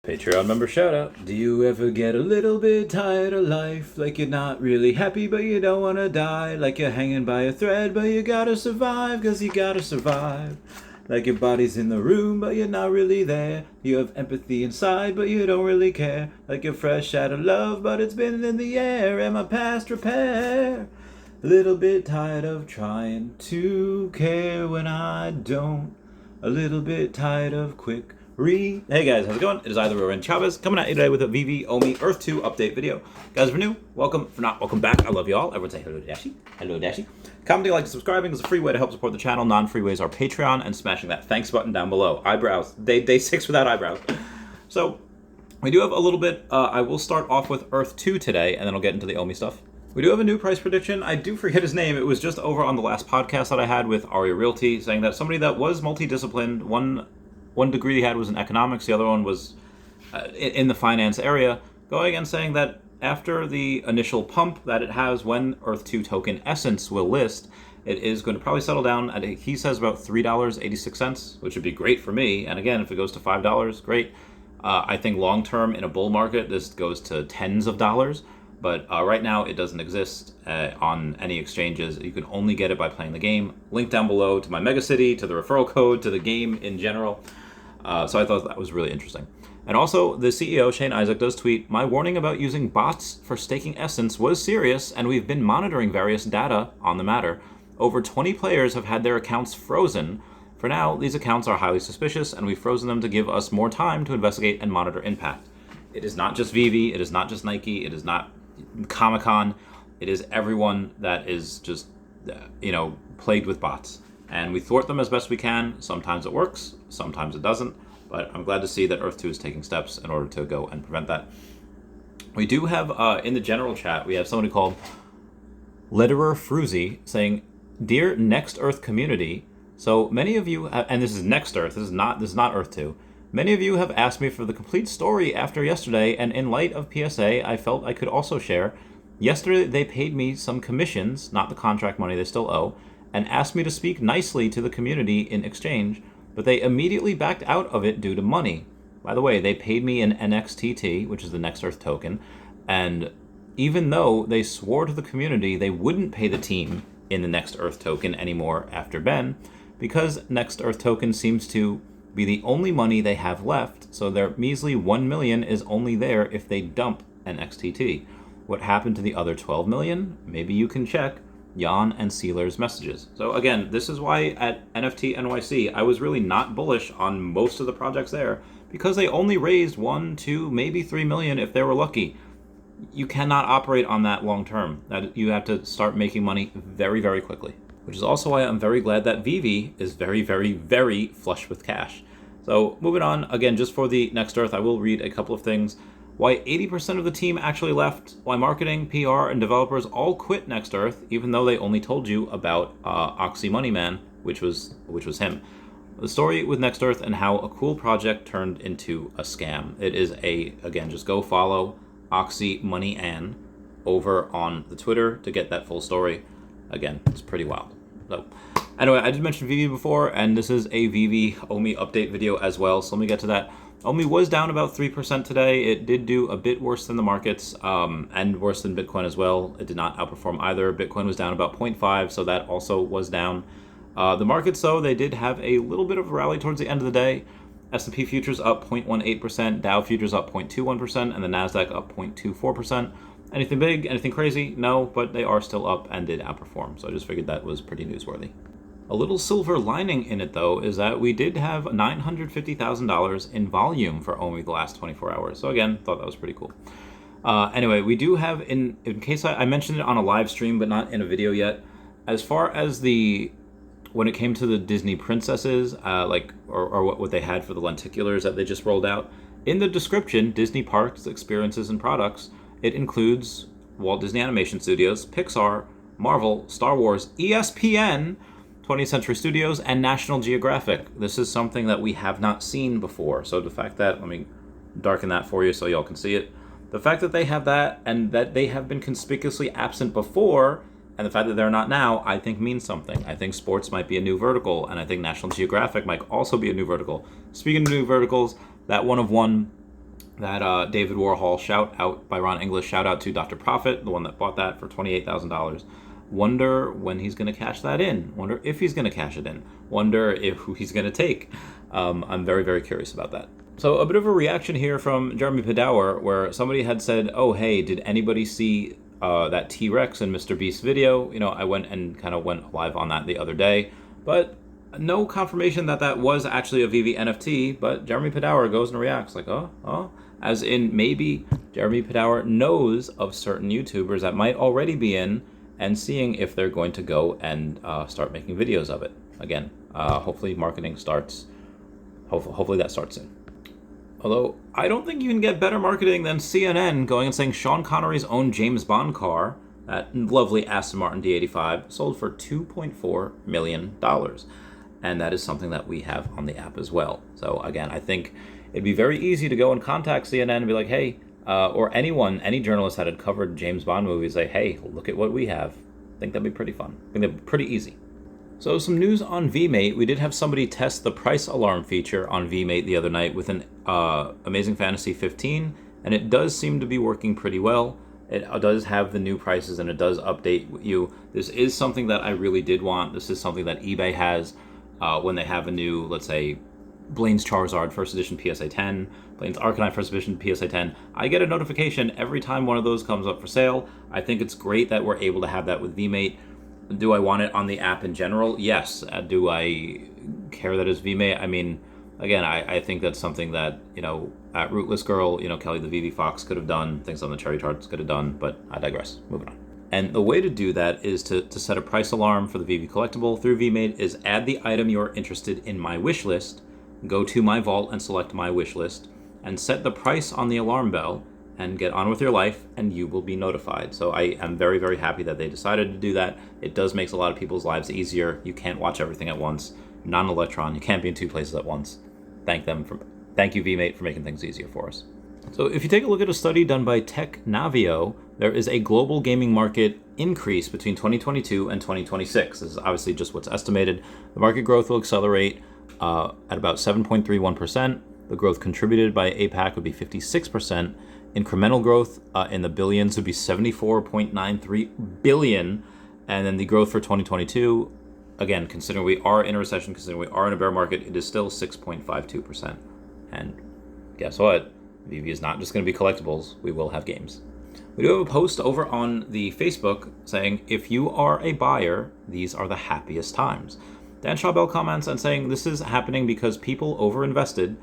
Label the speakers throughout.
Speaker 1: Patreon member shout out. Do you ever get a little bit tired of life? Like you're not really happy but you don't want to die? Like you're hanging by a thread but you gotta survive, cause you gotta survive. Like your body's in the room but you're not really there. You have empathy inside but you don't really care. Like you're fresh out of love but it's been in the air. Am I past repair? A little bit tired of trying to care when I don't. A little bit tired of quick Hey guys, how's it going? It is Arya and Chavez coming at you today with a VeVe OMI Earth 2 update video. Guys, if you're new, welcome. If not, welcome back. I love you all. Everyone say hello, Dashi. Hello, Dashi. Commenting, like, subscribing is a free way to help support the channel. Non-free ways are Patreon and smashing that thanks button down below. Eyebrows. Day 6 without eyebrows. So, we do have a little bit. I will start off with Earth 2 today, and then I'll get into the OMI stuff. We do have a new price prediction. I do forget his name. It was just over on the last podcast that I had with Arya Realty, saying that somebody that was multidisciplined, one degree he had was in economics, the other one was in the finance area, going and saying that after the initial pump that it has when Earth 2 token Essence will list, it is going to probably settle down at, he says, about $3.86, which would be great for me. And again, if it goes to $5, great. I think long-term in a bull market, this goes to tens of dollars. But right now, it doesn't exist on any exchanges. You can only get it by playing the game. Link down below to my Megacity, to the referral code, to the game in general. So I thought that was really interesting. And also, the CEO, Shane Isaac, does tweet, "My warning about using bots for staking Essence was serious, and we've been monitoring various data on the matter. Over 20 players have had their accounts frozen. For now, these accounts are highly suspicious, and we've frozen them to give us more time to investigate and monitor impact." It is not just VeVe, it is not just Nike, it is not Comic-Con, it is everyone that is just, plagued with bots. And we thwart them as best we can. Sometimes it works, sometimes it doesn't. But I'm glad to see that Earth 2 is taking steps in order to go and prevent that. We do have, in the general chat, we have somebody called Letterer Fruzy saying, "Dear Next Earth community, so many of you, and this is Next Earth, this is not Earth 2. Many of you have asked me for the complete story after yesterday, and in light of PSA, I felt I could also share. Yesterday, they paid me some commissions, not the contract money they still owe, and asked me to speak nicely to the community in exchange, but they immediately backed out of it due to money. By the way, they paid me an NXTT, which is the Next Earth token, and even though they swore to the community they wouldn't pay the team in the Next Earth token anymore after Ben, because Next Earth token seems to be the only money they have left, so their measly 1 million is only there if they dump an XTT. What happened to the other 12 million? Maybe you can check Jan and Sealer's messages." So again, this is why at NFT NYC, I was really not bullish on most of the projects there, because they only raised 1, 2, maybe 3 million if they were lucky. You cannot operate on that long term. That you have to start making money very, very quickly. Which is also why I'm very glad that VeVe is very, very, very flush with cash. So moving on, again, just for the Next Earth, I will read a couple of things. Why 80% of the team actually left, why marketing, PR, and developers all quit Next Earth, even though they only told you about Oxy Moneyman, which was him. The story with Next Earth and how a cool project turned into a scam. It is again, just go follow Oxy Money Ann over on the Twitter to get that full story. Again, it's pretty wild. So anyway, I did mention VeVe before, and this is a VeVe OMI update video as well, so let me get to that. OMI was down about 3% today. It did do a bit worse than the markets, and worse than Bitcoin as well. It did not outperform either. Bitcoin was down about 0.5, so that also was down. The markets, though, they did have a little bit of a rally towards the end of the day. S&P futures up 0.18%, Dow futures up 0.21%, and the Nasdaq up 0.24%. Anything big, anything crazy? No, but they are still up and did outperform, so I just figured that was pretty newsworthy. A little silver lining in it, though, is that we did have $950,000 in volume for OMI the last 24 hours. So again, thought that was pretty cool. Anyway, we do have, in case I mentioned it on a live stream, but not in a video yet, as far as when it came to the Disney princesses, or what they had for the lenticulars that they just rolled out, in the description, Disney Parks, Experiences, and Products, it includes Walt Disney Animation Studios, Pixar, Marvel, Star Wars, ESPN, 20th Century Studios, and National Geographic. This is something that we have not seen before. So the fact that, let me darken that for you so y'all can see it. The fact that they have that, and that they have been conspicuously absent before, and the fact that they're not now, I think means something. I think sports might be a new vertical, and I think National Geographic might also be a new vertical. Speaking of new verticals, that one of one That David Warhol shout out by Ron English, shout out to Dr. Profit, the one that bought that for $28,000. Wonder when he's going to cash that in. Wonder if he's going to cash it in. Wonder who he's going to take. I'm very, very curious about that. So a bit of a reaction here from Jeremy Padawer, where somebody had said, oh, hey, did anybody see that T-Rex in Mr. Beast's video? I went and kind of went live on that the other day, but no confirmation that was actually a VeVe NFT, but Jeremy Padawer goes and reacts like, oh, as in maybe Jeremy Padawer knows of certain YouTubers that might already be in and seeing if they're going to go and start making videos of it. Again, hopefully marketing starts, hopefully that starts soon. Although, I don't think you can get better marketing than CNN going and saying Sean Connery's own James Bond car, that lovely Aston Martin D85, sold for $2.4 million. And that is something that we have on the app as well. So again, I think it'd be very easy to go and contact CNN and be like, hey, or any journalist that had covered James Bond movies, say, hey, look at what we have. I think that'd be pretty fun. I think that'd be pretty easy. So some news on VMate. We did have somebody test the price alarm feature on VMate the other night with an Amazing Fantasy 15, and it does seem to be working pretty well. It does have the new prices, and it does update you. This is something that I really did want. This is something that eBay has when they have a new, let's say, Blaine's Charizard First Edition PSA 10, Blaine's Arcanine First Edition PSA 10. I get a notification every time one of those comes up for sale. I think it's great that we're able to have that with VMate. Do I want it on the app in general? Yes. Do I care that it's VMate? I mean, again, I think that's something that, at Rootless Girl, Kelly the VeVe Fox could have done, things on the Cherry Tarts could have done, but I digress. Moving on. And the way to do that is to set a price alarm for the VeVe collectible through VMate is add the item you're interested in my wish list, go to my vault and select my wish list, and set the price on the alarm bell, and get on with your life, and you will be notified. So I am very, very happy that they decided to do that. It does make a lot of people's lives easier. You can't watch everything at once. You're not an electron. You can't be in two places at once. Thank you, VMate, for making things easier for us. So if you take a look at a study done by Technavio, there is a global gaming market increase between 2022 and 2026. This is obviously just what's estimated. The market growth will accelerate at about 7.31%. The growth contributed by APAC would be 56%. Incremental growth in the billions would be 74.93 billion. And then the growth for 2022, again, considering we are in a recession, considering we are in a bear market, it is still 6.52%. And guess what? VeVe is not just going to be collectibles. We will have games. We do have a post over on the Facebook saying, if you are a buyer, these are the happiest times. Dan Schawbell comments and saying, this is happening because people overinvested.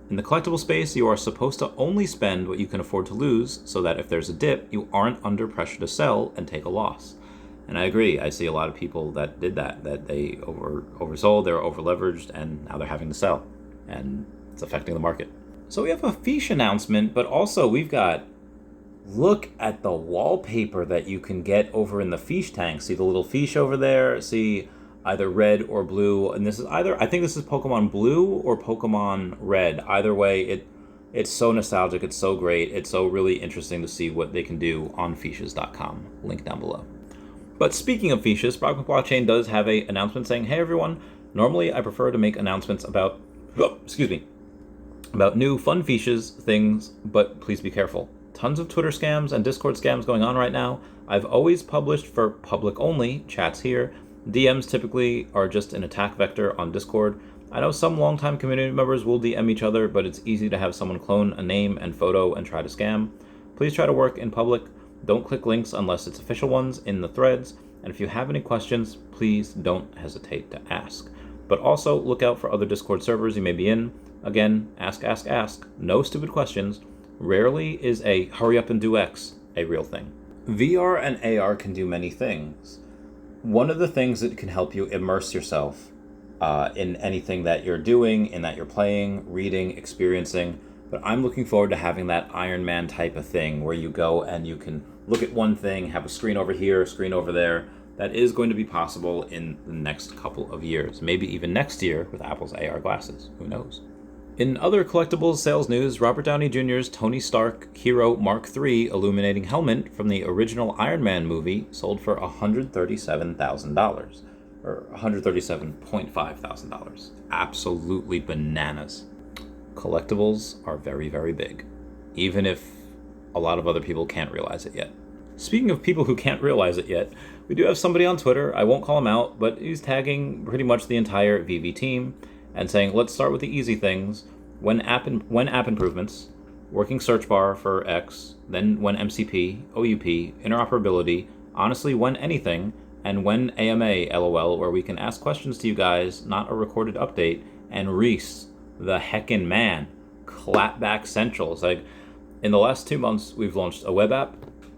Speaker 1: In the collectible space, you are supposed to only spend what you can afford to lose so that if there's a dip, you aren't under pressure to sell and take a loss. And I agree. I see a lot of people that did that they oversold, they were overleveraged, and now they're having to sell. And it's affecting the market. So we have a Feesh announcement, but also we've got, look at the wallpaper that you can get over in the Feesh tank. See the little Feesh over there? See either red or blue, and this is I think this is Pokemon Blue or Pokemon Red. Either way, it's so nostalgic, it's so great, it's so really interesting to see what they can do on Feeshes.com. Link down below. But speaking of Feeshes, Brockman Blockchain does have an announcement saying, hey everyone, normally I prefer to make announcements about new fun Feeshes things, but please be careful. Tons of Twitter scams and Discord scams going on right now. I've always published for public only, chats here. DMs typically are just an attack vector on Discord. I know some longtime community members will DM each other, but it's easy to have someone clone a name and photo and try to scam. Please try to work in public. Don't click links unless it's official ones in the threads. And if you have any questions, please don't hesitate to ask. But also look out for other Discord servers you may be in. Again, ask. No stupid questions. Rarely is a hurry up and do X a real thing. VR and AR can do many things. One of the things that can help you immerse yourself in anything that you're doing, in that you're playing, reading, experiencing. But I'm looking forward to having that Iron Man type of thing where you go and you can look at one thing, have a screen over here, a screen over there. That is going to be possible in the next couple of years, maybe even next year with Apple's AR glasses. Who knows? In other collectibles sales news, Robert Downey Jr.'s Tony Stark Hero Mark III illuminating helmet from the original Iron Man movie sold for $137,000, or $137,500. Absolutely bananas. Collectibles are very, very big. even if a lot of other people can't realize it yet. Speaking of people who can't realize it yet, we do have somebody on Twitter, I won't call him out, but he's tagging pretty much the entire VeVe team and saying, let's start with the easy things. When app improvements, working search bar for X, then when MCP, OUP, interoperability, honestly when anything, and when AMA, LOL, where we can ask questions to you guys, not a recorded update, and Reese, the heckin' man, clapback central. It's like, in the last 2 months, we've launched a web app,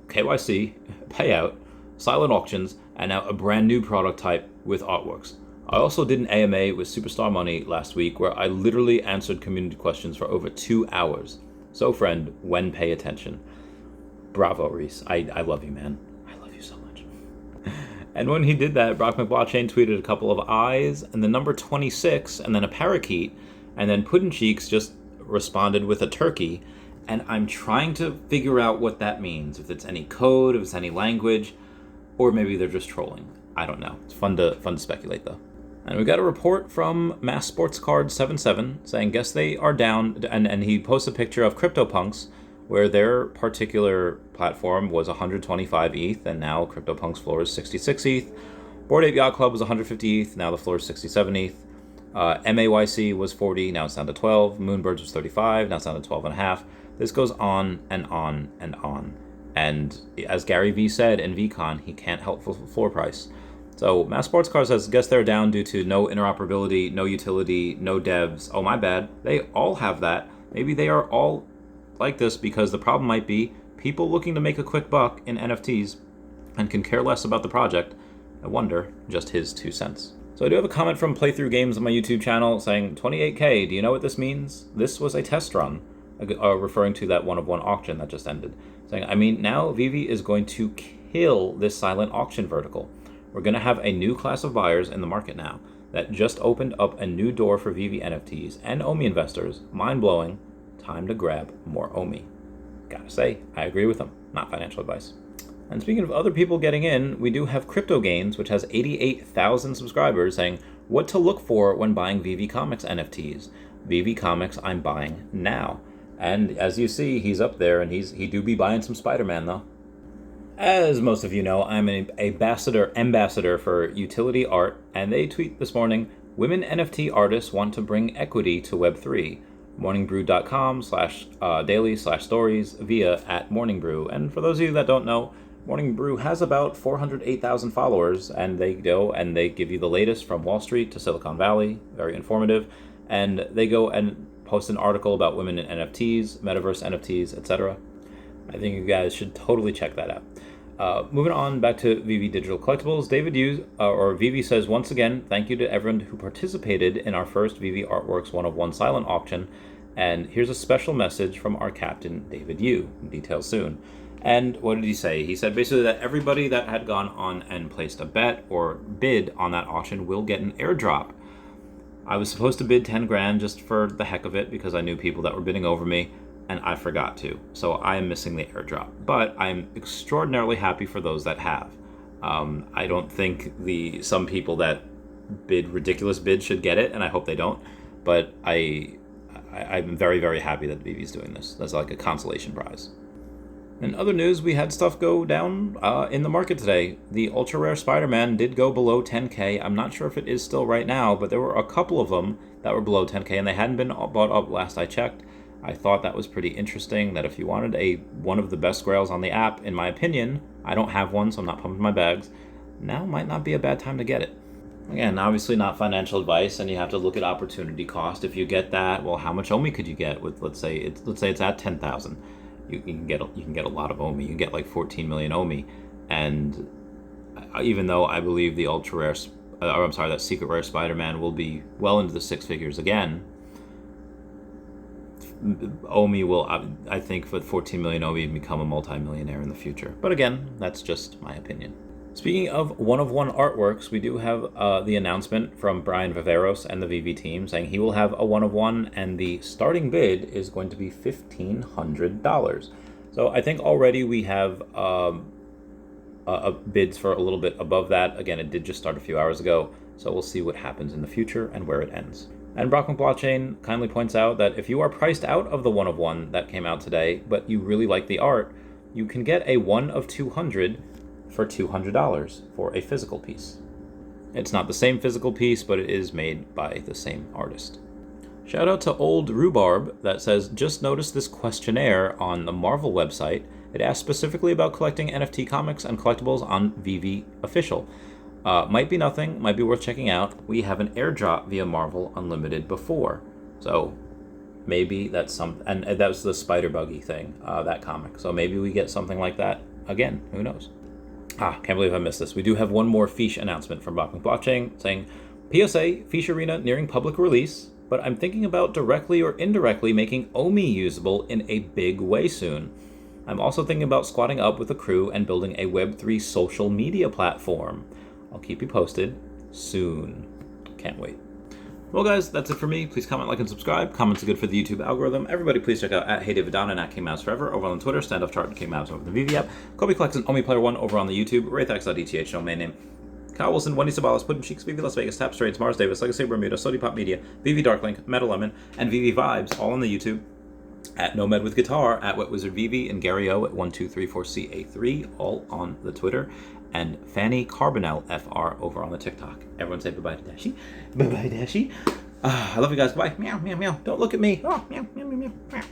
Speaker 1: KYC, payout, silent auctions, and now a brand new product type with artworks. I also did an AMA with Superstar Money last week where I literally answered community questions for over 2 hours. So friend, when pay attention. Bravo, Reese. I love you, man. I love you so much. And when he did that, Brock McBlockchain tweeted a couple of eyes and the number 26 and then a parakeet, and then Puddin' Cheeks just responded with a turkey. And I'm trying to figure out what that means, if it's any code, if it's any language, or maybe they're just trolling. I don't know. It's fun to speculate though. And we got a report from Mass Sports Card 77 saying, guess they are down, and he posts a picture of CryptoPunks where their particular platform was 125 ETH, and now CryptoPunks floor is 66 ETH. Bored Ape Yacht Club was 150 ETH, now the floor is 67 ETH. MAYC was 40, now it's down to 12. Moonbirds was 35, now it's down to 12.5. This goes on and on and on. And as Gary V said in VCon, he can't help floor price. So Mass Sports Car says, guess they're down due to no interoperability, no utility, no devs. Oh, my bad. They all have that. Maybe they are all like this because the problem might be people looking to make a quick buck in NFTs and can care less about the project. I wonder, just his 2 cents. So I do have a comment from Playthrough Games on my YouTube channel saying, 28K, do you know what this means? This was a test run, referring to that one-of-one auction that just ended. Saying, I mean, now VeVe is going to kill this silent auction vertical. We're going to have a new class of buyers in the market now that just opened up a new door for VeVe NFTs and OMI investors. Mind-blowing. Time to grab more OMI. Gotta say, I agree with them. Not financial advice. And speaking of other people getting in, we do have Crypto Gains, which has 88,000 subscribers, saying what to look for when buying VeVe Comics NFTs. VeVe Comics, I'm buying now. And as you see, he's up there, and he do be buying some Spider-Man, though. As most of you know, I'm an ambassador for utility art, and they tweet this morning, women NFT artists want to bring equity to Web3. morningbrew.com/daily/stories via @morningbrew. And for those of you that don't know, Morning Brew has about 408,000 followers, and they go and they give you the latest from Wall Street to Silicon Valley, very informative, and they go and post an article about women in NFTs, metaverse NFTs, etc. I think you guys should totally check that out. Moving on back to VeVe Digital Collectibles, David Hughes, or VeVe says, once again, thank you to everyone who participated in our first VeVe Artworks one-of-one silent auction, and here's a special message from our captain, David Yu. Details soon. And what did he say? He said basically that everybody that had gone on and placed a bet or bid on that auction will get an airdrop. I was supposed to bid 10 grand just for the heck of it because I knew people that were bidding over me, and I forgot to. So I am missing the airdrop. But I'm extraordinarily happy for those that have. I don't think some people that bid ridiculous bids should get it, and I hope they don't. But I'm very, very happy that VeVe's doing this. That's like a consolation prize. In other news, we had stuff go down in the market today. The ultra rare Spider-Man did go below 10K. I'm not sure if it is still right now, but there were a couple of them that were below 10K, and they hadn't been bought up last I checked. I thought that was pretty interesting, that if you wanted one of the best grails on the app, in my opinion, I don't have one, so I'm not pumping my bags, now might not be a bad time to get it. Again, obviously not financial advice, and you have to look at opportunity cost. If you get that, well, how much OMI could you get with, let's say it's at 10,000. You can get a lot of OMI. You can get like 14 million OMI, and even though I believe the ultra rare, that secret rare Spider-Man will be well into the 6 figures again, OMI will, I think, with 14 million OMI, become a multi-millionaire in the future. But again, that's just my opinion. Speaking of one-of-one artworks, we do have the announcement from Brian Viveros and the VeVe team saying he will have a one-of-one, and the starting bid is going to be $1,500. So I think already we have bids for a little bit above that. Again, it did just start a few hours ago. So we'll see what happens in the future and where it ends. And Brockman Blockchain kindly points out that if you are priced out of the 1 of 1 that came out today, but you really like the art, you can get a 1 of 200 for $200 for a physical piece. It's not the same physical piece, but it is made by the same artist. Shout out to Old Rhubarb that says, just noticed this questionnaire on the Marvel website. It asks specifically about collecting NFT comics and collectibles on VeVe Official. Might be nothing, might be worth checking out. We have an airdrop via Marvel Unlimited before. So maybe that's some, and that was the Spider Buggy thing, that comic. So maybe we get something like that again, who knows? Can't believe I missed this. We do have one more Feesh announcement from Brockman Blockchain saying, PSA, Feesh Arena nearing public release, but I'm thinking about directly or indirectly making OMI usable in a big way soon. I'm also thinking about squatting up with a crew and building a Web3 social media platform. I'll keep you posted soon. Can't wait. Well, guys, that's it for me. Please comment, like, and subscribe. Comments are good for the YouTube algorithm. Everybody, please check out at HeyDavidDon and at KingMavsForever over on Twitter, Standoff Chart and KingMavs over the VeVe app. Kobe Collects and OMI Player 1 over on the YouTube. Wraithax.eth, domain name. Kyle Willson, Wendy Stibalis, Puddin Cheeks, VeVe Las Vegas, Tap Straits, Mars Davis, Legacy Bermuda, Sody Pop Media, VeVe Darklink, Metal Lemon, and VeVe Vibes, all on the YouTube. At Nomad with Guitar, at Wet Wizard VeVe, and Gary O at 1234CA3, all on the Twitter. And Fanny Carbonell FR over on the TikTok. Everyone say bye-bye to Dashi. Bye-bye, Dashi. I love you guys. Bye. Meow, meow, meow. Don't look at me. Oh, meow, meow, meow, meow.